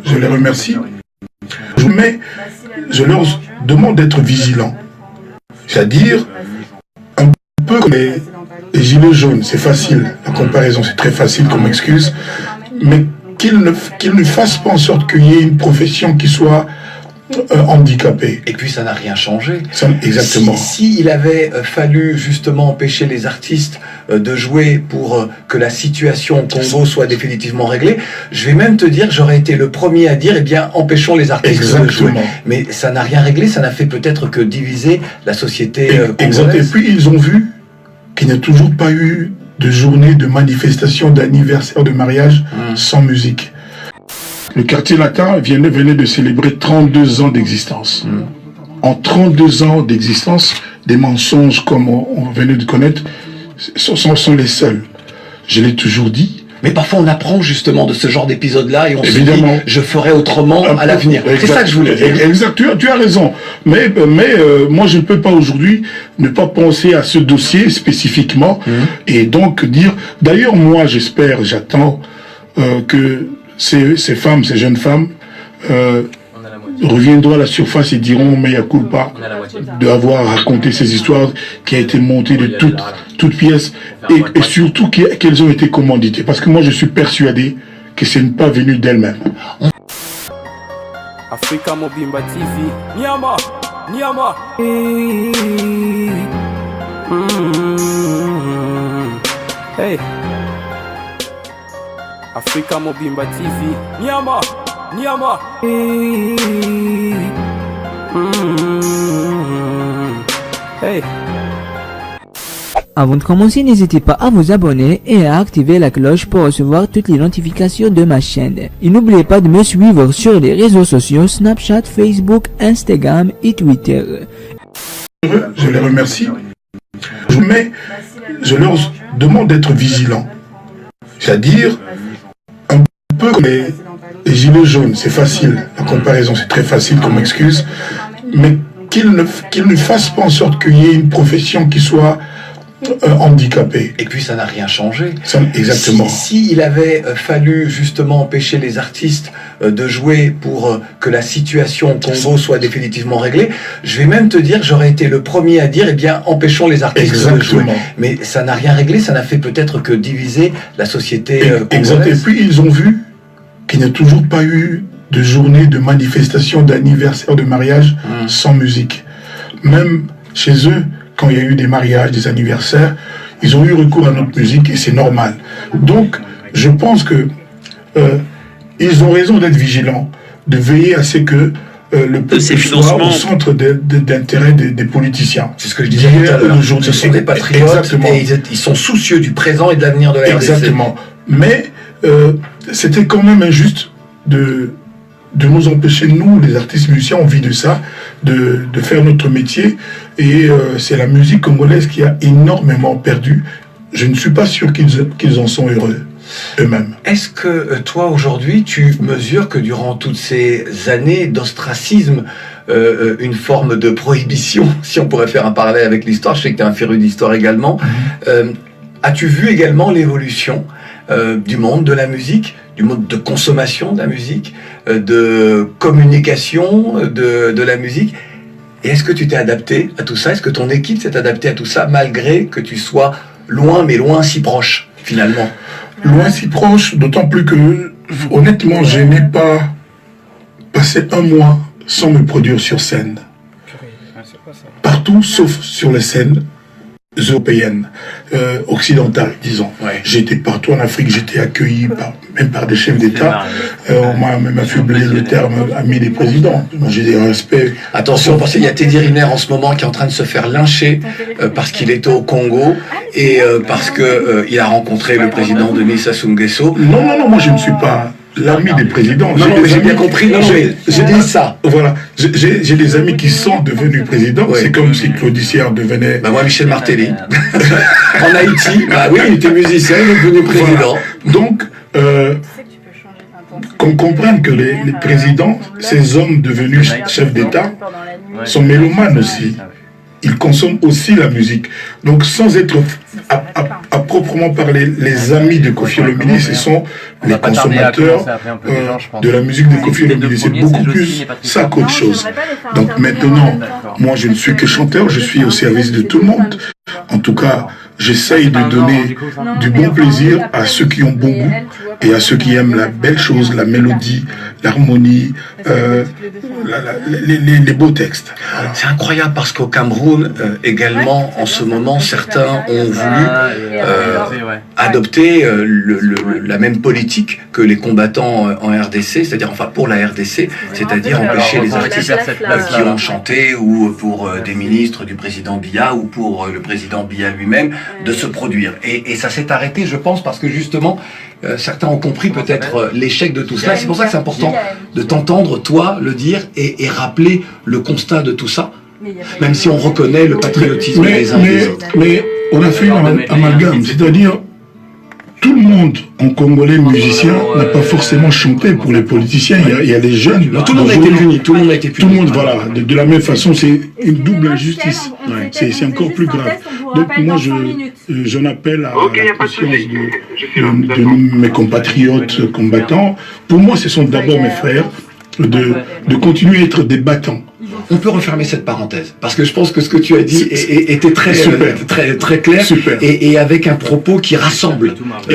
Je les remercie. Mais je leur demande d'être vigilants. C'est-à-dire, un peu comme les gilets jaunes, c'est facile, la comparaison c'est très facile comme excuse, mais qu'ils ne fassent pas en sorte qu'il y ait une profession qui soit handicapée. Et puis ça n'a rien changé. Exactement. Si il avait fallu justement empêcher les artistes de jouer pour que la situation au Congo soit définitivement réglée, je vais même te dire, j'aurais été le premier à dire, eh bien, empêchons les artistes de jouer. Mais ça n'a rien réglé, ça n'a fait peut-être que diviser la société congolaise. Et puis ils ont vu qu'il n'y a toujours pas eu de journée, de manifestation, d'anniversaire, de mariage sans musique. Le quartier latin venait de célébrer 32 ans d'existence. En 32 ans d'existence, des mensonges comme on venait de connaître sont les seuls. Je l'ai toujours dit. Mais parfois on apprend justement de ce genre d'épisode-là et on se dit je ferai autrement à l'avenir. C'est ça que je voulais dire. Exact, tu as raison. Mais moi je ne peux pas aujourd'hui ne pas penser à ce dossier spécifiquement et donc dire, d'ailleurs moi j'espère, j'attends que ces femmes, ces jeunes femmes reviendront à la surface et diront mea culpa d'avoir raconté ces histoires qui a été montée de toutes pièces et surtout qu'elles ont été commanditées. Parce que moi je suis persuadé que ce n'est pas venu d'elles-mêmes. Africa Mobimba TV, Niama, Niama. Hey. Africa Mobimba TV, Niama, Niama. Hey. Avant de commencer, n'hésitez pas à vous abonner et à activer la cloche pour recevoir toutes les notifications de ma chaîne. Et n'oubliez pas de me suivre sur les réseaux sociaux Snapchat, Facebook, Instagram et Twitter. Je les remercie. Mais je leur demande d'être vigilants. C'est-à-dire, un peu comme les gilets jaunes, c'est facile, la comparaison c'est très facile comme excuse, mais qu'ils ne fassent pas en sorte qu'il y ait une profession qui soit handicapée. Et puis ça n'a rien changé. Exactement. Si il avait fallu justement empêcher les artistes de jouer pour que la situation au Congo soit définitivement réglée, je vais même te dire, j'aurais été le premier à dire, eh bien, empêchons les artistes de jouer. Mais ça n'a rien réglé, ça n'a fait peut-être que diviser la société congolaise. Et puis ils ont vu qu'il n'y a toujours pas eu de journée, de manifestation, d'anniversaire, de mariage sans musique. Même chez eux, quand il y a eu des mariages, des anniversaires, ils ont eu recours à notre musique et c'est normal. Donc, je pense que ils ont raison d'être vigilants, de veiller à ce que le peuple soit au centre d'intérêt des politiciens. C'est ce que je disais tout à l'heure. Ce sont des patriotes et ils sont soucieux du présent et de l'avenir de la RDC. Exactement. Mais c'était quand même injuste de nous empêcher, nous, les artistes musiciens, on vit de ça, de faire notre métier. Et c'est la musique congolaise qui a énormément perdu. Je ne suis pas sûr qu'ils en sont heureux eux-mêmes. Est-ce que toi, aujourd'hui, tu mesures que durant toutes ces années d'ostracisme, une forme de prohibition, si on pourrait faire un parallèle avec l'histoire, je sais que tu es un féru d'histoire également, as-tu vu également l'évolution du monde de la musique, du mode de consommation de la musique, de communication de la musique? Et est-ce que tu t'es adapté à tout ça? Est-ce que ton équipe s'est adaptée à tout ça, malgré que tu sois loin, mais loin si proche, finalement? Loin si proche, d'autant plus que, honnêtement, je n'ai pas passé un mois sans me produire sur scène. Partout, sauf sur les scènes européennes, occidentales, disons. J'étais partout en Afrique, j'étais accueilli même par des chefs d'État. On m'a même affublé le terme ami des présidents. J'ai des respects. Attention, parce qu'il y a Teddy Riner en ce moment qui est en train de se faire lyncher parce qu'il était au Congo et parce qu'il a rencontré le président Denis Sassou Nguesso. Non, moi je ne suis pas l'ami des présidents. Non, mais j'ai bien compris. Non, j'ai dit ça. Voilà. J'ai des amis qui sont devenus présidents. C'est comme si Claude Siard devenait... moi, Michel Martelly. En Haïti, oui, il était musicien, il est devenu président. Voilà. Donc, qu'on comprenne que les présidents, ces hommes devenus chefs d'État, sont mélomanes aussi. Ils consomment aussi la musique. Donc, sans être à proprement parler, les amis de Koffi Olomide, ce sont les consommateurs de la musique de Koffi Olomide. C'est beaucoup plus ça qu'autre chose. Donc maintenant, moi je ne suis que chanteur, je suis au service de tout le monde. En tout cas, j'essaye de donner du bon plaisir à ceux qui ont bon goût et à ceux qui aiment la belle chose, la mélodie, l'harmonie, les beaux textes. Voilà. C'est incroyable parce qu'au Cameroun, également, en ce moment, certains ont voulu adopter la même politique que les combattants en RDC, c'est-à-dire enfin pour la RDC, c'est-à-dire empêcher les artistes qui ont chanté ou pour des ministres du président Biya ou pour le président Biya lui-même de se produire. Et ça s'est arrêté, je pense, parce que justement, certains ont compris peut-être l'échec de tout cela. C'est pour ça que c'est important de t'entendre, toi, le dire et rappeler le constat de tout ça, même si on reconnaît le patriotisme des uns et des autres. Mais on a fait un amalgame, c'est-à-dire tout le monde en congolais musicien n'a pas forcément chanté pour les politiciens. Il y a les jeunes. Tout le monde a été puni. Tout le monde a été puni. Tout le monde, voilà. De la même façon, c'est une double injustice. C'est encore plus grave. Donc moi, j'en appelle à la conscience de mes compatriotes combattants. Pour moi, ce sont d'abord mes frères, de continuer à être des battants. On peut refermer cette parenthèse parce que je pense que ce que tu as dit était très clair et avec un propos qui rassemble,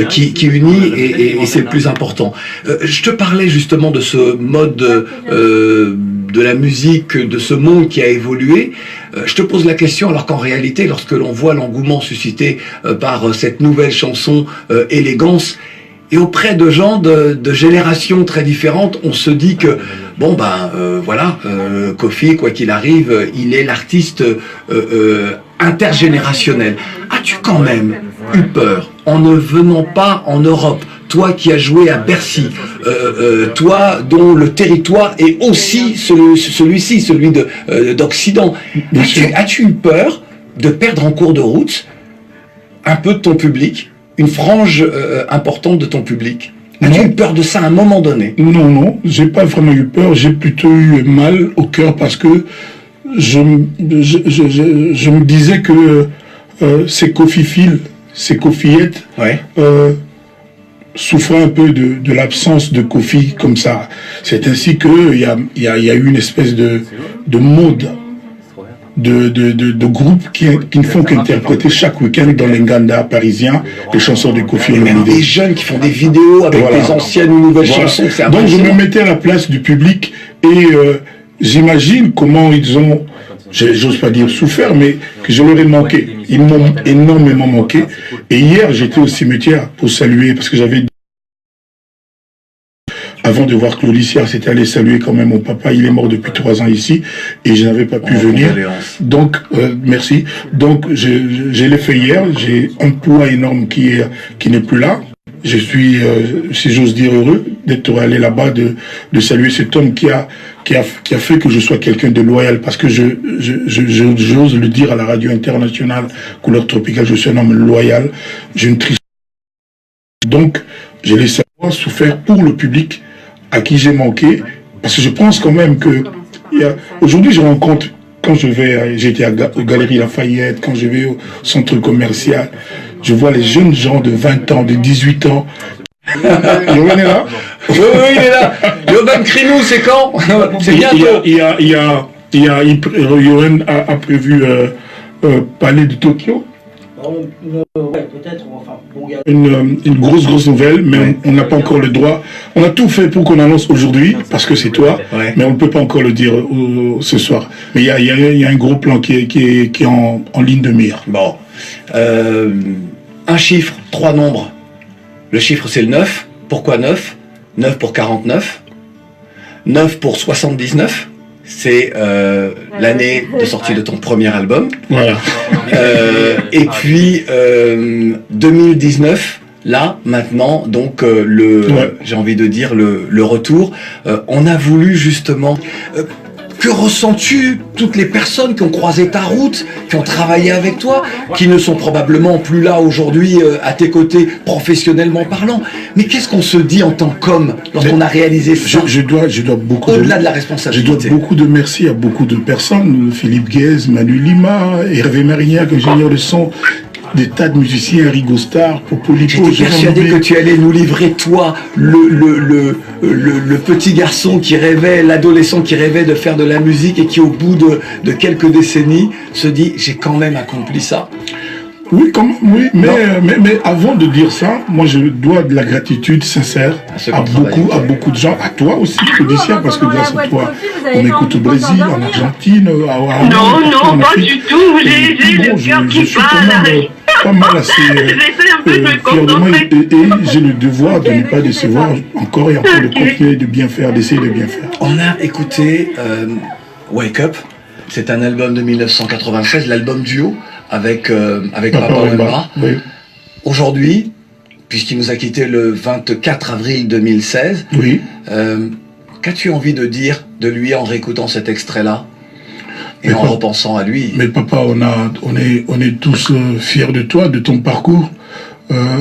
qui unit et c'est le plus important. Je te parlais justement de ce mode de la musique, de ce monde qui a évolué. Je te pose la question alors qu'en réalité, lorsque l'on voit l'engouement suscité par cette nouvelle chanson Élégance, et auprès de gens de générations très différentes, on se dit que, bon voilà, Koffi, quoi qu'il arrive, il est l'artiste intergénérationnel. As-tu quand même eu peur, en ne venant pas en Europe, toi qui as joué à Bercy, toi dont le territoire est aussi celui-ci, celui d'Occident, as-tu eu peur de perdre en cours de route un peu de ton public, une frange importante de ton public? As-tu eu peur de ça à un moment donné? Non, j'ai pas vraiment eu peur, j'ai plutôt eu mal au cœur parce que je me disais que ces Koffiphiles, ces Koffiettes souffraient un peu de l'absence de Koffi comme ça. C'est ainsi qu'il y a eu une espèce de mode de groupes qui ne font qu'interpréter chaque week-end dans les Nganda parisiens les chansons de Koffi Olomide. Même des jeunes qui font des vidéos avec des anciennes ou nouvelles chansons. Donc je me mettais à la place du public et j'imagine comment ils ont, j'ose pas dire souffert, mais que je leur ai manqué. Ils m'ont énormément manqué. Et hier j'étais au cimetière pour saluer, parce que j'avais... Avant de voir Claudicia, c'était allé saluer quand même mon papa. Il est mort depuis 3 ans ici et je n'avais pas pu venir. Donc, merci. Donc, je l'ai fait hier. J'ai un poids énorme qui n'est plus là. Je suis, si j'ose dire, heureux d'être allé là-bas, de saluer cet homme qui a fait que je sois quelqu'un de loyal, parce que j'ose le dire à la radio internationale Couleur Tropicale, je suis un homme loyal. J'ai une triste. Donc, je l'ai savoir souffert pour le public à qui j'ai manqué, parce que je pense quand même que aujourd'hui je rencontre, quand j'étais à Galerie Lafayette, quand je vais au centre commercial, je vois les jeunes gens de 20 ans, de 18 ans. Yoann est là? Oui, il est là. Yoann, crie-nous, c'est quand? C'est bientôt. Yoann a prévu Palais de Tokyo. Peut-être, enfin, bon, une grosse nouvelle, mais on n'a pas encore le droit. On a tout fait pour qu'on annonce aujourd'hui, parce que c'est toi, mais on ne peut pas encore le dire ce soir. Mais il y a un gros plan qui est en ligne de mire. Bon. Un chiffre, 3 nombres. Le chiffre, c'est le 9. Pourquoi 9? 9 pour 49. 9 pour 79. C'est l'année de sortie de ton premier album. Voilà. Et puis 2019, là, maintenant, donc j'ai envie de dire le retour. On a voulu justement... que ressens-tu toutes les personnes qui ont croisé ta route, qui ont travaillé avec toi, qui ne sont probablement plus là aujourd'hui à tes côtés, professionnellement parlant? Mais qu'est-ce qu'on se dit en tant qu'homme lorsqu'on a réalisé ça? Je dois beaucoup au-delà de la responsabilité. Je dois beaucoup de merci à beaucoup de personnes. Philippe Guez, Manu Lima, Hervé Marignac, ingénieur de son, des tas de musiciens, Ringo Starr, Popolipo. J'étais persuadé que tu allais nous livrer, toi, le petit garçon qui rêvait, l'adolescent qui rêvait de faire de la musique et qui, au bout de quelques décennies, se dit « j'ai quand même accompli ça ». Oui, oui, mais avant de dire ça, moi je dois de la gratitude sincère à beaucoup de gens, à toi aussi, Claudicia, parce que grâce à toi, on écoute au Brésil, en Argentine, non, pas du tout, j'ai le cœur qui bat. Pas mal assez fier de moi et j'ai le devoir de ne pas décevoir encore et encore, de continuer de bien faire, d'essayer de bien faire. On a écouté Wake Up, c'est un album de 1996, l'album duo avec Papa Wemba. Oui. Aujourd'hui, puisqu'il nous a quitté le 24 avril 2016, oui. Qu'as-tu envie de dire de lui en réécoutant cet extrait-là et en repensant à lui? Mais papa, on est tous fiers de toi, de ton parcours.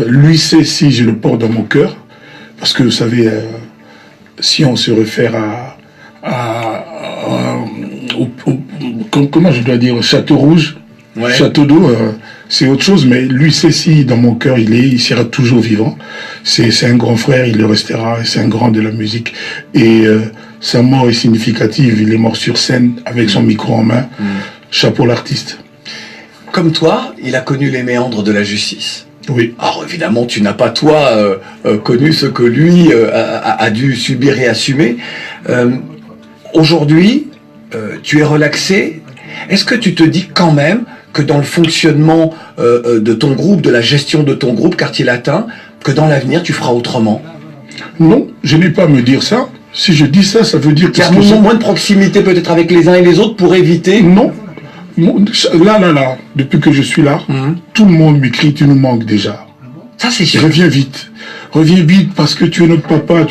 Lui sait si je le porte dans mon cœur, parce que vous savez, si on se réfère comment je dois dire, Château Rouge, ouais. Château d'eau, c'est autre chose, mais lui sait si dans mon cœur il sera toujours vivant. C'est un grand frère, il le restera, c'est un grand de la musique. Et sa mort est significative, il est mort sur scène avec son micro en main. Chapeau l'artiste. Comme toi, il a connu les méandres de la justice. Oui. Alors évidemment, tu n'as pas toi connu ce que lui a dû subir et assumer. Aujourd'hui, tu es relaxé. Est-ce que tu te dis quand même que dans le fonctionnement de ton groupe, de la gestion de ton groupe Quartier Latin, que dans l'avenir tu feras autrement? Non, je n'ai pas à me dire ça. Si je dis ça, ça veut dire que... Il y a moins de proximité peut-être avec les uns et les autres pour éviter... Non. Là, depuis que je suis là, tout le monde m'écrit, tu nous manques déjà. Ça c'est sûr. Reviens vite parce que tu es notre papa.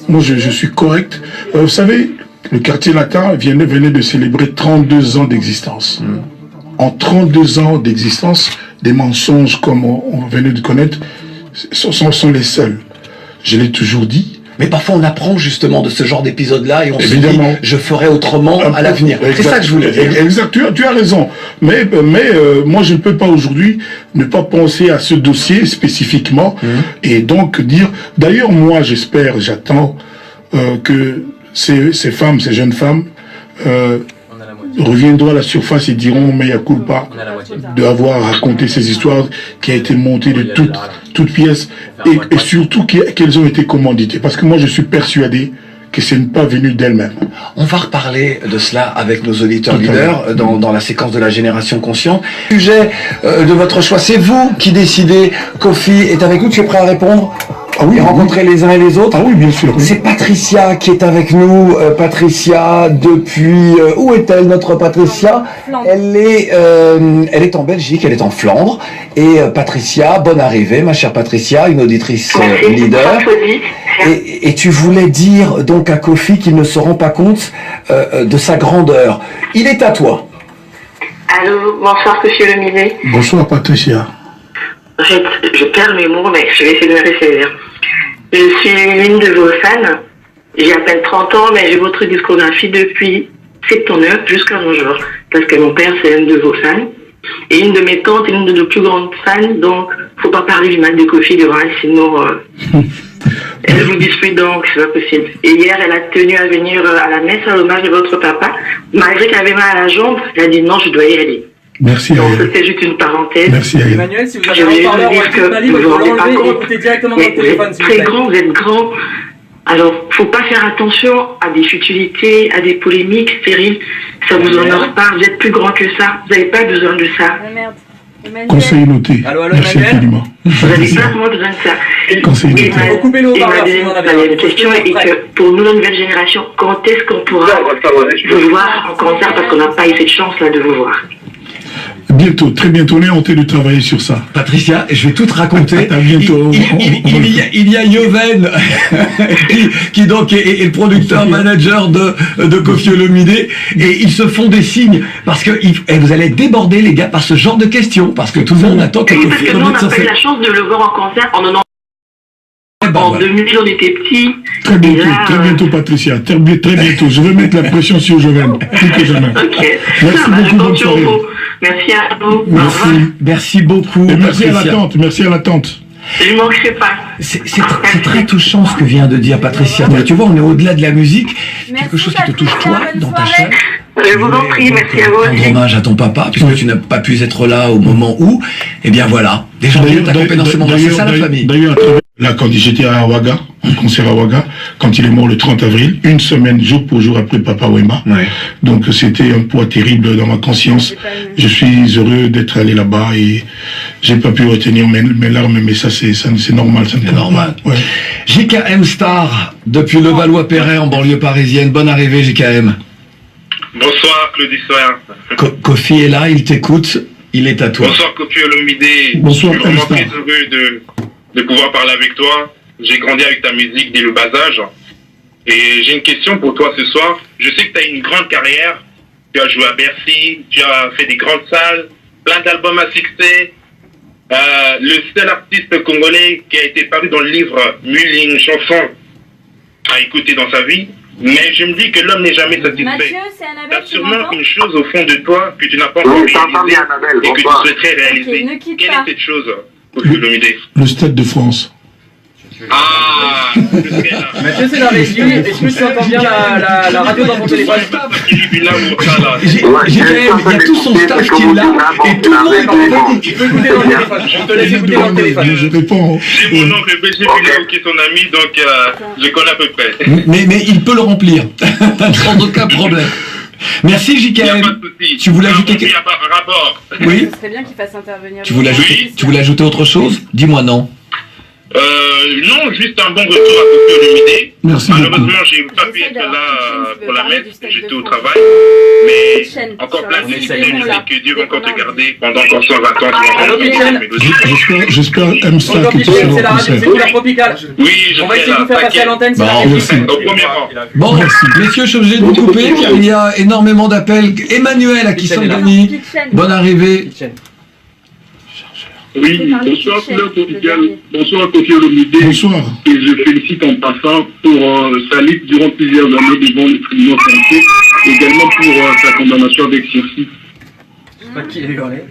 Moi je suis correct. Vous savez, le Quartier Latin venait de célébrer 32 ans d'existence. En 32 ans d'existence, des mensonges comme on venait de connaître sont les seuls. Je l'ai toujours dit. Mais parfois on apprend justement de ce genre d'épisode-là et on se dit je ferai autrement à l'avenir. C'est ça que je voulais dire. Exact, tu as raison. Mais moi je ne peux pas aujourd'hui ne pas penser à ce dossier spécifiquement et donc dire. D'ailleurs moi j'attends que ces femmes, ces jeunes femmes reviendront à la surface et diront mais il y a culpa d'avoir raconté ces histoires qui a été montées de toutes pièces et surtout qu'elles ont été commanditées, parce que moi je suis persuadé que ce n'est pas venu d'elles-mêmes. On va reparler de cela avec nos auditeurs leaders dans la séquence de la génération consciente. Sujet de votre choix, c'est vous qui décidez. Kofi est avec nous, tu es prêt à répondre? Ah oui, et rencontrer les uns et les autres. Ah oui, bien sûr. Oui. C'est Patricia qui est avec nous. Patricia, depuis... où est-elle, notre Patricia? Elle est en Belgique, elle est en Flandre. Et Patricia, bonne arrivée, ma chère Patricia, une auditrice leader. Et tu voulais dire donc à Kofi qu'il ne se rend pas compte de sa grandeur. Il est à toi. Allô, bonsoir, monsieur Lemillet. Bonsoir, Patricia. En fait, je perds mes mots, mais je vais essayer de me ressaisir. Je suis l'une de vos fans. J'ai à peine 30 ans, mais j'ai votre discographie depuis 79 jusqu'à nos jours. Parce que mon père, c'est une de vos fans. Et une de mes tantes est une de nos plus grandes fans. Donc, faut pas parler du mal de Kofi devant elle, sinon elle vous dispute, donc c'est pas possible. Et hier, elle a tenu à venir à la messe à l'hommage de votre papa. Malgré qu'elle avait mal à la jambe, elle a dit non, je dois y aller. Merci. Donc c'était juste une parenthèse. Merci. Emmanuel, si vous avez un haut-parleur ou un kit Mali, vous l'enlevez et écoutez directement dans le téléphone. Très grand, vous êtes grand. Alors, faut pas faire attention à des futilités, à des polémiques stériles. Ça vous honore pas. Vous êtes plus grand que ça. Vous n'avez pas besoin de ça. Merde. Conseil noté. Allô, merci Emmanuel. infiniment. Vous n'avez pas vraiment besoin de ça. Conseil noté. Il faut couper le haut-parleur, sinon on avait une question est que pour nous, la nouvelle génération, quand est-ce qu'on pourra vous voir en concert, parce qu'on n'a pas eu cette chance-là de vous voir? Bientôt, très bientôt, on est en train de travailler sur ça. Patricia, je vais tout te raconter. À bientôt. Il y a Yoven qui donc est le producteur manager de Kofi Olomide, et ils se font des signes parce que vous allez déborder les gars par ce genre de questions, parce que tout le monde attend que oui, parce Kofi que nous, on Olomide n'a pas eu la chance de le voir en concert en 2000, on était petits. Très bientôt, Patricia. Très bientôt. Je vais mettre la pression sur Joven, plus que jamais. Ok. Merci beaucoup, bonne soirée. Merci à vous. Merci beaucoup. Et merci à Patricia. l'attente, merci à l'attente. Je ne manquerai pas. C'est très touchant ce que vient de dire Patricia. Tu vois, on est au-delà de la musique. Quelque chose qui te touche toi, dans ta chair. Je vous en prie, merci à vous Rendre aussi. hommage à ton papa, puisque tu n'as pas pu être là au moment où. Eh bien voilà, des gens viennent t'accompagner dans ce moment. C'est ça la famille. D'ailleurs, là, quand j'étais à Ouaga, un concert à Ouaga, quand il est mort le 30 avril, une semaine, jour pour jour après Papa Wemba. Ouais. Donc c'était un poids terrible dans ma conscience. Je suis heureux d'être allé là-bas et j'ai pas pu retenir mes larmes, mais ça c'est normal. C'est normal. Ouais. JKM Star, depuis le Valois-Perret en banlieue parisienne. Bonne arrivée JKM. Bonsoir Claudie Soya. Kofi est là, il t'écoute, il est à toi. Bonsoir Kofi Olomide. Bonsoir, Je suis vraiment Elstar. très heureux de pouvoir parler avec toi. J'ai grandi avec ta musique dès le bas âge. Et j'ai une question pour toi ce soir. Je sais que tu as une grande carrière. Tu as joué à Bercy, tu as fait des grandes salles, plein d'albums à succès. Le seul artiste congolais qui a été paru dans le livre 1000 et une chansons à écouter dans sa vie. Mais je me dis que l'homme n'est jamais satisfait. Mathieu, c'est Tu Annabelle, as tu sûrement m'entends? une chose au fond de toi que tu n'as pas encore Oui, je t'entends réalisée bien, Annabelle. et que tu Bonsoir. souhaiterais réaliser. Ok, ne quitte Quelle pas. est cette chose, Kofi Olomide? Le Stade de France. Ah, je serai là. Mathieu, c'est la régie. Est-ce que tu entends bien la radio dans ton téléphone? J'ai vu là où ça là. JKM, il y a tout son staff qui est là et tout le monde. Tu peux écouter dans le téléphone. Je te laisse écouter dans le téléphone. Je réponds. J'ai mon oncle Béché Villa qui est son ami, donc je connais à peu près. Mais il peut le remplir, sans aucun problème. Merci Il n'y a JKM. pas de souci. Tu voulais ajouter Il y a un rapport. Oui. Ce serait bien qu'il fasse intervenir. Tu voulais ajouter autre chose? Dis-moi non. Non, juste un bon retour à Kofi Olomide. Merci beaucoup. Malheureusement, j'ai pas pu J'essaie être d'avoir là Kitchen, tu veux pour la parler mettre. du stade J'étais de au France. travail. Mais Kitchen, encore sur plein la de liste musique des noms, que Dieu va encore te là. garder pendant encore 120 ans. Allô, Kitchen. J'espère M-Star Bonjour que tu Kitchen, seras c'est la au radio, c'est concert. Couleur Tropicale. Oui, je On va serai essayer de là. vous faire passer à T'inquiète. l'antenne, c'est la Bon, régie. merci. Au premier rang. Bon, messieurs, je suis obligé de vous couper car il y a énormément d'appels. Emmanuel à Kitchen est là. Kisangani. Kitchen. Bonne arrivée. Kitchen. Oui, bonsoir Couleur Tropicale, bonsoir Kofi Olomide. Bonsoir. Et je félicite en passant pour sa lutte durant plusieurs années devant les tribunaux français, également pour sa condamnation avec sursis. Je sais pas qui est hurlé.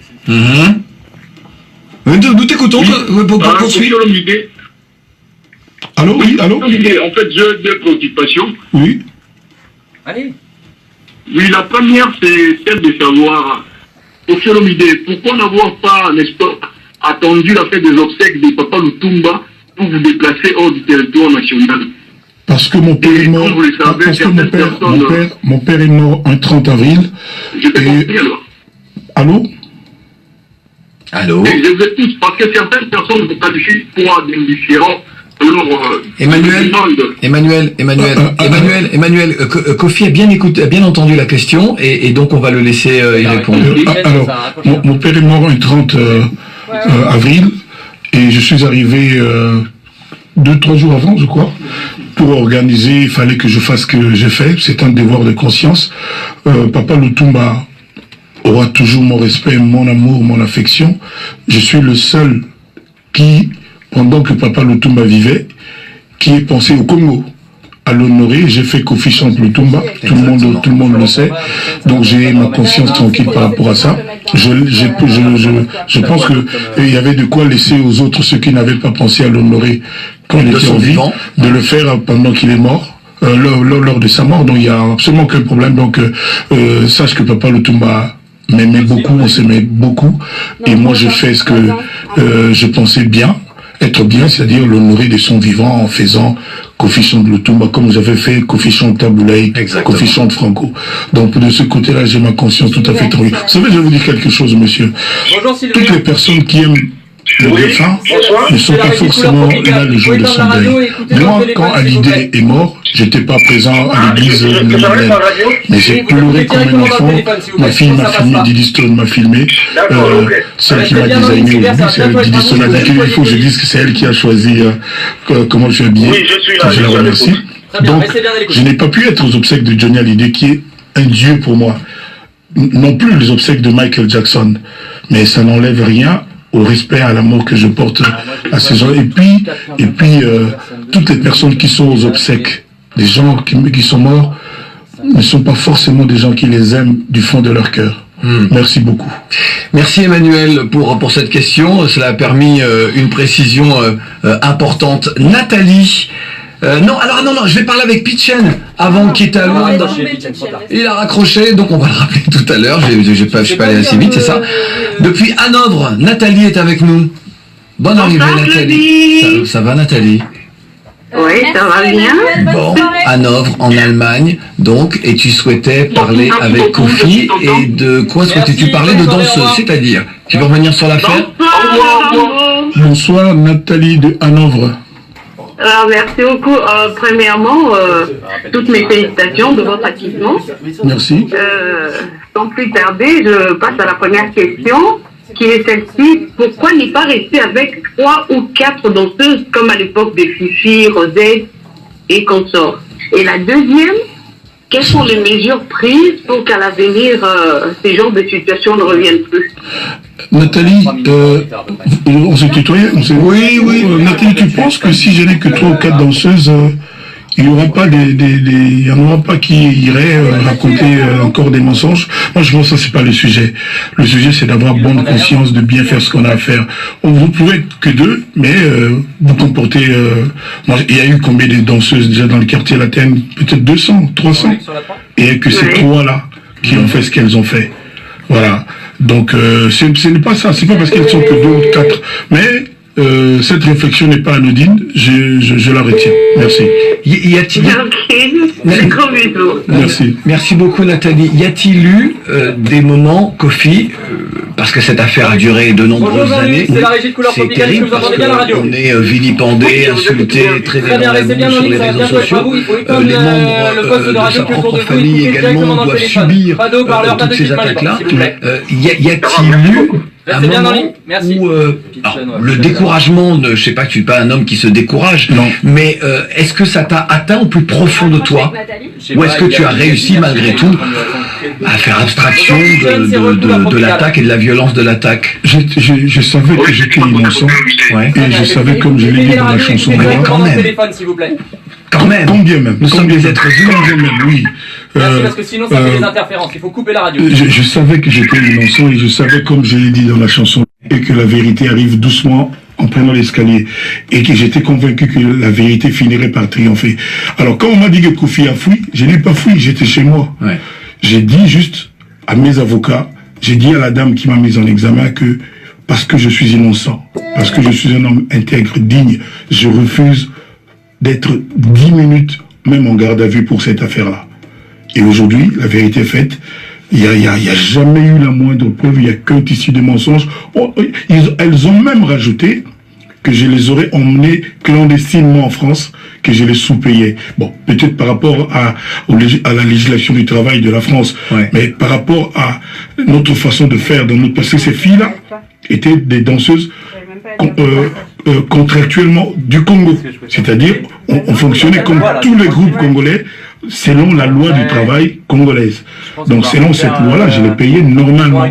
Nous t'écoutons pour Kofi poursuivre. Olomide, Allô, oui, allô? en fait, j'ai deux préoccupations. Oui. Allez. Oui, la première, c'est celle de savoir, Kofi Olomide, pourquoi n'avoir pas, n'est-ce pas, attendu la fête des obsèques de Papa Lutumba pour vous déplacer hors du territoire national? Parce que mon père est mort. Comme vous le savez, Parce que certaines mon père est mort un 30 avril. Je t'ai compris alors. Allô? Allô. Et je vous écoute, parce que certaines personnes vous qualifient pour d'indifférents. Alors, Emmanuel, Kofi a bien écouté, a bien entendu la question et donc on va le laisser y répondre. Alors, mon père est mort un 30 avril et je suis arrivé 2-3 jours avant, je crois, pour organiser. Il fallait que je fasse ce que j'ai fait. C'est un devoir de conscience. Papa Lutumba aura toujours mon respect, mon amour, mon affection. Je suis le seul qui, pendant que Papa Lutumba vivait, qui ait pensé au Congo, à l'honorer. J'ai fait Kofi chante Lutumba, tout le monde le sait. Donc j'ai ma conscience tranquille par rapport à ça. Je pense que il y avait de quoi laisser aux autres, ceux qui n'avaient pas pensé à l'honorer quand il était en vie, de le faire pendant qu'il est mort. Lors de sa mort, donc il n'y a absolument aucun problème. Donc sache que Papa Lutumba m'aimait beaucoup, on s'aimait beaucoup, et moi je fais ce que je pensais bien, être bien, c'est-à-dire l'honorer de son vivant en faisant Kofi chante Lutumba, comme j'avais fait Kofi chante Taboulaï, Kofi chante Franco. Donc de ce côté-là, j'ai ma conscience tout à fait tranquille. Vous savez, je vais vous dire quelque chose, monsieur. Bonjour Sylvie. Toutes les personnes qui aiment le défunt ne sont pas forcément là le jour de son deuil. Moi, quand Hallyday est mort, j'étais pas présent à l'église millénaire, mais j'ai pleuré comme un enfant. Ma fille m'a filmé, Didi Stone m'a filmé. Celle qui m'a designé aujourd'hui, c'est elle, Didi Stone a dit qu'il faut que je dise que c'est elle qui a choisi comment je suis habillé. Je la remercie. Donc, je n'ai pas pu être aux obsèques de Johnny Hallyday, qui est un dieu pour moi. Non plus les obsèques de Michael Jackson, mais ça n'enlève rien au respect, à l'amour que je porte à ces gens. Et puis toutes les personnes qui sont aux obsèques, les gens qui sont morts, ne sont pas forcément des gens qui les aiment du fond de leur cœur. Merci beaucoup. Merci Emmanuel pour cette question. Cela a permis une précision importante. Nathalie. Non, je vais parler avec Pitchen avant qu'il était à Londres. Il a raccroché, donc on va le rappeler tout à l'heure. Je suis pas allé assez vite, c'est ça. Depuis Hanovre, Nathalie est avec nous. Bonne arrivée Nathalie. Ça va Nathalie? Oui, ça va bien. Bon, Hanovre en Allemagne, donc, et tu souhaitais parler avec Kofi, et de quoi souhaitais-tu parler de danseuse, c'est-à-dire, tu veux revenir sur l'affaire? Bonsoir Nathalie de Hanovre. Alors, merci beaucoup. Premièrement, toutes mes félicitations de votre acquittement. Merci. Sans plus tarder, je passe à la première question, qui est celle-ci. Pourquoi ne pas rester avec 3 ou 4 danseuses comme à l'époque de Fifi, Rosette et consorts? Et la deuxième, quelles sont les mesures prises pour qu'à l'avenir, ces genres de situations ne reviennent plus? Nathalie, on s'est tutoyé, Oui. Nathalie, tu penses que si je n'ai que 3 ou 4 danseuses, il n'y aura pas il y en aura pas qui iraient raconter encore des mensonges? Moi, je pense que ça, c'est pas le sujet. Le sujet, c'est d'avoir bonne conscience, de bien faire ce qu'on a à faire. Vous pouvez être que 2, mais vous comportez... il y a eu combien de danseuses déjà dans le quartier latin? Peut-être 200, 300. Et que ces 3-là qui ont fait ce qu'elles ont fait. Voilà. Donc, ce n'est pas ça. C'est pas parce qu'elles sont que 2 ou 4. Mais cette réflexion n'est pas anodine. Je la retiens. Merci. Y a-t-il... Merci. Merci beaucoup Nathalie. Y a-t-il eu des moments, Kofi, parce que cette affaire a duré de nombreuses années, c'est terrible parce qu'on est vilipendé, insulté très violemment sur les réseaux sociaux. Les membres de sa propre famille également doivent subir toutes ces attaques-là. Y a-t-il eu un moment où le découragement, je sais pas que tu n'es pas un homme qui se décourage, mais est-ce que ça t'a atteint au plus profond de toi, ou est-ce que tu as réussi malgré tout à faire abstraction de l'attaque et de la violence de l'attaque? Je savais que j'étais innocent, et je savais, comme je l'ai dit dans la chanson, quand même. Combien même? Nous sommes des êtres humains, oui. Merci, parce que sinon ça fait des interférences, il faut couper la radio. Je savais que j'étais innocent et je savais, comme je l'ai dit dans la chanson, et que la vérité arrive doucement en prenant l'escalier, et que j'étais convaincu que la vérité finirait par triompher. Alors quand on m'a dit que Kofi a fui, je n'ai pas fui, j'étais chez moi. J'ai dit juste à mes avocats, j'ai dit à la dame qui m'a mis en examen que parce que je suis innocent, parce que je suis un homme intègre, digne, je refuse d'être 10 minutes même en garde à vue pour cette affaire-là. Et aujourd'hui, la vérité est faite. Il n'y a jamais eu la moindre preuve, il n'y a qu'un tissu de mensonges. Elles ont même rajouté que je les aurais emmenés clandestinement en France, que je les sous-payais. Bon, peut-être par rapport à la législation du travail de la France, mais par rapport à notre façon de faire, parce que ces filles-là étaient des danseuses contractuellement du Congo. C'est-à-dire, on fonctionnait comme tous les groupes congolais, selon la loi du travail congolaise. Donc selon cette loi-là, je les payais normalement.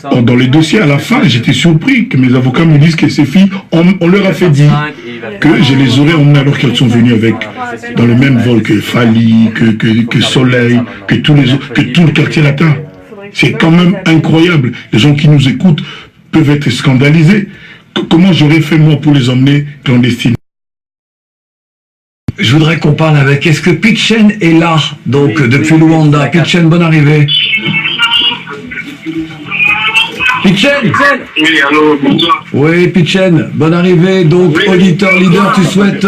Or, dans les dossiers, à la fin, j'étais surpris que mes avocats me disent que ces filles, on leur a fait dire que je les aurais emmenées alors qu'elles sont venues avec, dans le même vol que Fali, que Soleil, que tous les autres, que tout le quartier latin. C'est quand même incroyable. Les gens qui nous écoutent peuvent être scandalisés. Comment j'aurais fait moi pour les emmener clandestinement? Je voudrais qu'on parle avec... Est-ce que Pitchen est là, donc, depuis Luanda? Pitchen, bonne arrivée. Pitchen? Oui, allô, bonsoir. Oui, Pitchen, bonne arrivée. Donc, auditeur, leader, tu souhaites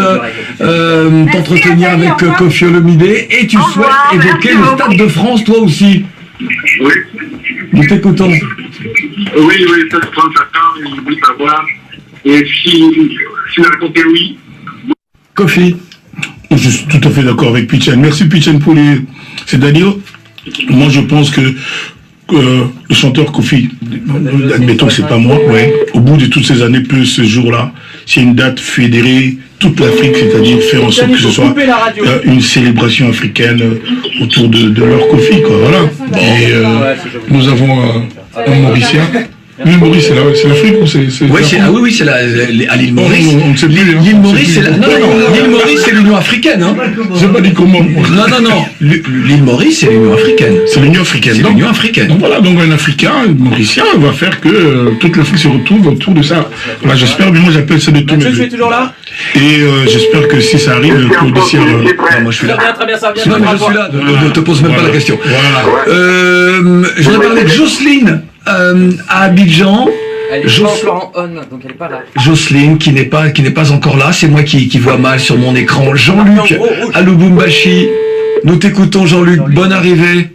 t'entretenir avec Kofi Olomide et tu souhaites évoquer le Stade de France, toi aussi. Oui. Nous t'écoutons. Oui, ça se prend sa temps, je veux savoir. Et si la réponse est oui. Kofi. Je suis tout à fait d'accord avec Pitchen. Merci Pitchen pour les... C'est-à-dire, moi je pense que le chanteur Kofi, admettons que c'est pas moi, au bout de toutes ces années, plus ce jour-là, c'est une date fédérée toute l'Afrique, c'est-à-dire faire en sorte que ce soit une célébration africaine autour de leur Kofi, quoi, voilà. Et nous avons un Mauricien, L'île Maurice, c'est l'Afrique ou c'est oui, c'est à l'île Maurice. On ne sait plus. L'île Maurice, c'est l'île Maurice, c'est l'Union africaine. Hein. J'ai pas dit comment. Non. L'île Maurice, c'est l'Union africaine. C'est l'Union africaine. C'est l'Union africaine. Donc voilà, donc un Africain, un Mauricien, va faire que toute l'Afrique se retrouve autour de ça. Voilà, j'espère, mais moi j'appelle ça de tout. Mathieu, tu es toujours là? Et j'espère que si ça arrive, Claudicia... moi je suis là. Très bien, ça va bien. Non, mais je suis là, ne te pose même pas la question. Voilà. Je voudrais parler de Jocelyne à Abidjan. Elle est pas encore en on, donc elle est pas là. Jocelyne qui n'est pas encore là, c'est moi qui vois mal sur mon écran. Jean-Luc à Lubumbashi. Nous t'écoutons Jean-Luc, bonne arrivée.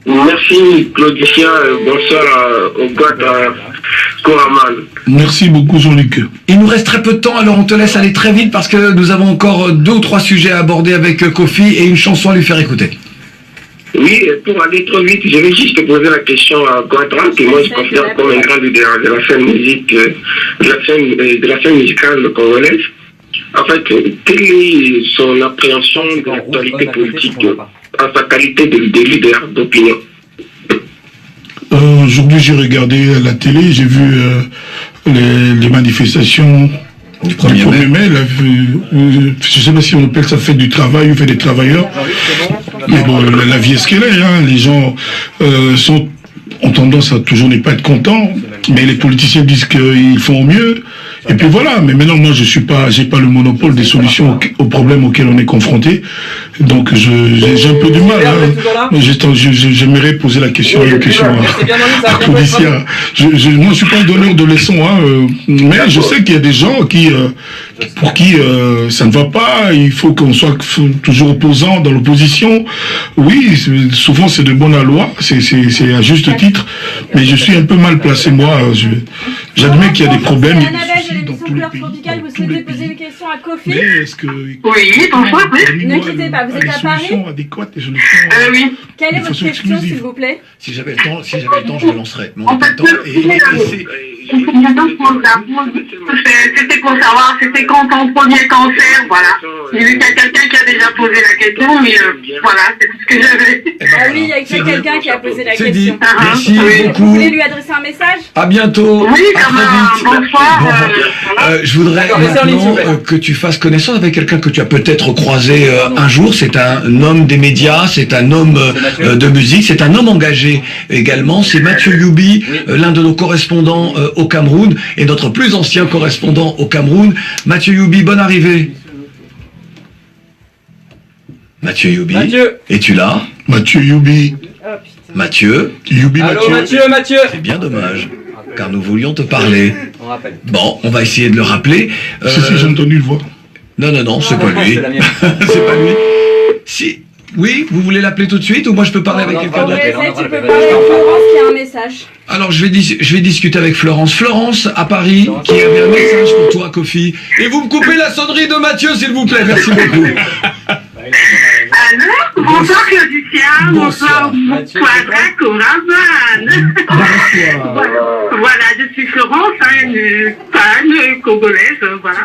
Merci Claudicia, bonsoir au gars Koraman. Merci beaucoup Jean-Luc. Il nous reste très peu de temps, alors on te laisse aller très vite parce que nous avons encore 2 ou 3 sujets à aborder avec Kofi et une chanson à lui faire écouter. Oui, pour aller trop vite, je vais juste te poser la question à Guadran, que moi je considère comme un grand leader de la scène musique, de la scène musicale congolaise. En fait, quelle est son appréhension de l'actualité politique en sa qualité de leader d'opinion? Aujourd'hui, j'ai regardé la télé, j'ai vu les manifestations du 1er mai. Je ne sais pas si on appelle ça fête du travail ou fête des travailleurs. Mais bon, la vie est ce qu'elle est. Hein. Les gens ont tendance à toujours ne pas être contents, mais les politiciens disent qu'ils font au mieux. Et puis voilà, mais maintenant moi j'ai pas le monopole des solutions aux problèmes auxquels on est confronté. Donc j'ai un peu du mal. Hein. J'aimerais poser la question à Claudicia. Moi je suis pas un donneur de leçons, hein, mais je sais qu'il y a des gens pour qui ça ne va pas. Il faut qu'on soit toujours opposant dans l'opposition. Oui, souvent c'est de bonne loi, c'est à juste titre, mais je suis un peu mal placé moi. J'admets qu'il y a des problèmes. Dans tous les pays, vous souhaitez poser une question à Kofi? Oui, bonjour. Ne quittez pas, vous êtes à Paris? Oui. Quelle est votre question, s'il vous plaît? Si j'avais le temps, je le lancerais. Mais En fait, c'était pour savoir, c'était quand ton premier cancer, voilà. Il y a quelqu'un qui a déjà posé la question, mais voilà, c'est tout ce que j'avais. Ah oui, il y a quelqu'un qui a posé la question. Dit. Merci beaucoup. Vous voulez lui adresser un message? À bientôt. Oui, quand même. Bonsoir. Je voudrais maintenant que tu fasses connaissance avec quelqu'un que tu as peut-être croisé un jour. C'est un homme des médias, c'est un homme de musique, c'est un homme engagé également. C'est Mathieu Youbi, l'un de nos correspondants au Cameroun et notre plus ancien correspondant au Cameroun. Mathieu Youbi, bonne arrivée. Mathieu Youbi, es-tu là? Mathieu Youbi. Mathieu. Youbi, Allô, Mathieu. C'est bien dommage, car nous voulions te parler. Bon, on va essayer de le rappeler. Si, j'ai entendu le voix. Non, c'est pas lui. C'est pas lui. Si, oui, vous voulez l'appeler tout de suite ou moi je peux parler avec quelqu'un d'autre? Tu peux parler avec Florence qui a un message. Alors je vais discuter avec Florence. Florence à Paris qui avait un message pour toi, Kofi. Et vous me coupez la sonnerie de Mathieu, s'il vous plaît. Merci beaucoup. Alors, bonsoir Claudicia, bonsoir Quadra Koraman. Voilà, je suis Florence, une fan congolaise, voilà.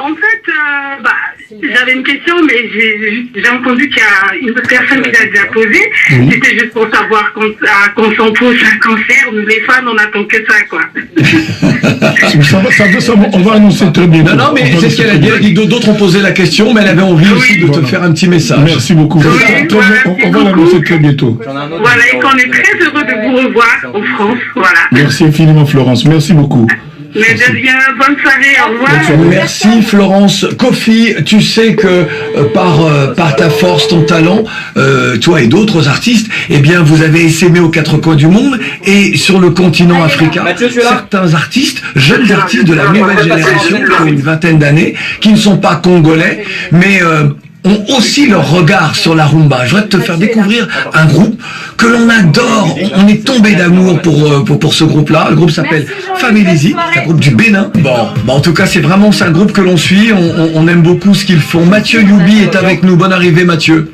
En fait, j'avais une question, mais j'ai entendu qu'il y a une autre personne qui l'a déjà posée. C'était juste pour savoir qu'on s'en pose un cancer, nous les femmes, on attend que ça, quoi. On va annoncer très bien. Non, mais c'est ce qu'elle a dit. Elle a dit que d'autres ont posé la question, mais elle avait envie aussi de te faire un petit message. Merci beaucoup. On va l'annoncer très bientôt. Voilà, et qu'on est très heureux de vous revoir en France. Voilà. Merci infiniment, Florence. Merci beaucoup. Mais de rien, bonne soirée, au revoir. Merci Florence. Kofi, tu sais que par ta force, ton talent, toi et d'autres artistes, eh bien vous avez essaimé aux 4 coins du monde et sur le continent africain, certains artistes, jeunes artistes de la nouvelle génération qui ont une vingtaine d'années, qui ne sont pas congolais, mais ont aussi leur regard sur la rumba. Je voudrais te faire découvrir un groupe que l'on adore. On est tombé d'amour pour ce groupe-là. Le groupe s'appelle Family, c'est un groupe du Bénin. Bon, en tout cas, c'est un groupe que l'on suit. On aime beaucoup ce qu'ils font. Mathieu Youbi est avec nous. Bonne arrivée, Mathieu.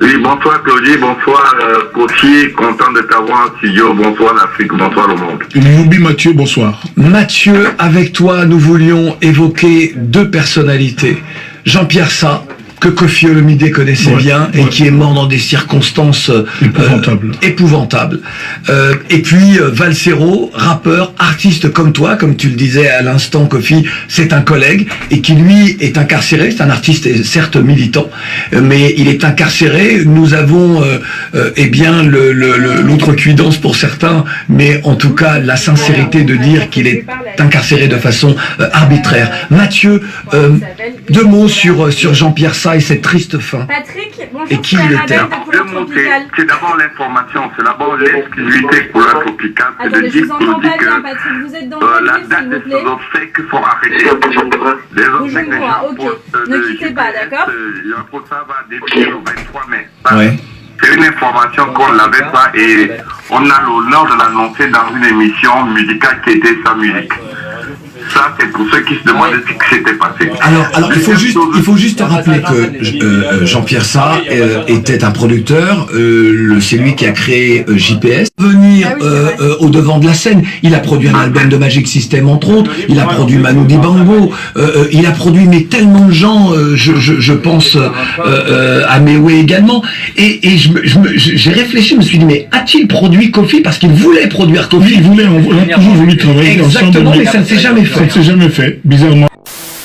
Oui, bonsoir Claudie, bonsoir Kofi, content de t'avoir en studio. Bonsoir l'Afrique, bonsoir le monde. Youbi, Mathieu, bonsoir. Mathieu, avec toi, nous voulions évoquer 2 personnalités. Jean-Pierre Sa, que Koffi Olomidé connaissait bien et qui est mort dans des circonstances épouvantables. Et puis Valsero, rappeur, artiste comme toi, comme tu le disais à l'instant, Koffi, c'est un collègue et qui lui est incarcéré. C'est un artiste certes militant, mais il est incarcéré. Nous avons eh bien l'outrecuidance pour certains, mais en tout cas la sincérité de dire qu'il est incarcéré de façon arbitraire. Mathieu, deux mots sur Jean-Pierre Sah et cette triste fin. Patrick, bonjour, et qui il était. C'est d'abord l'information, c'est d'abord l'exclusivité pour la tropicale. Attendez, je vous entends pas bien, Patrick. Vous êtes dans la le date s'il vous des plaît. obsèques faut arrêter. Les obsèques, ok. Ne quittez pas, d'accord. Ça va débuter le 23 mai. Ouais. C'est une information qu'on n'avait pas et on a l'honneur de l'annoncer dans une émission musicale qui était Sa Musique. Ça, c'est pour ceux qui se demandaient ce qui s'était passé. Alors il faut juste rappeler que Jean-Pierre Sah était un producteur, c'est lui qui a créé JPS. Venir au devant de la scène, il a produit un album de Magic System entre autres, il a produit Manu Dibango, il a produit mais tellement de gens, je pense à Mewe également, et j'ai réfléchi, je me suis dit mais a-t-il produit Koffi parce qu'il voulait produire Koffi, on a toujours voulu travailler ensemble. Exactement, mais ça ne s'est jamais fait. Ça ne s'est jamais fait, bizarrement.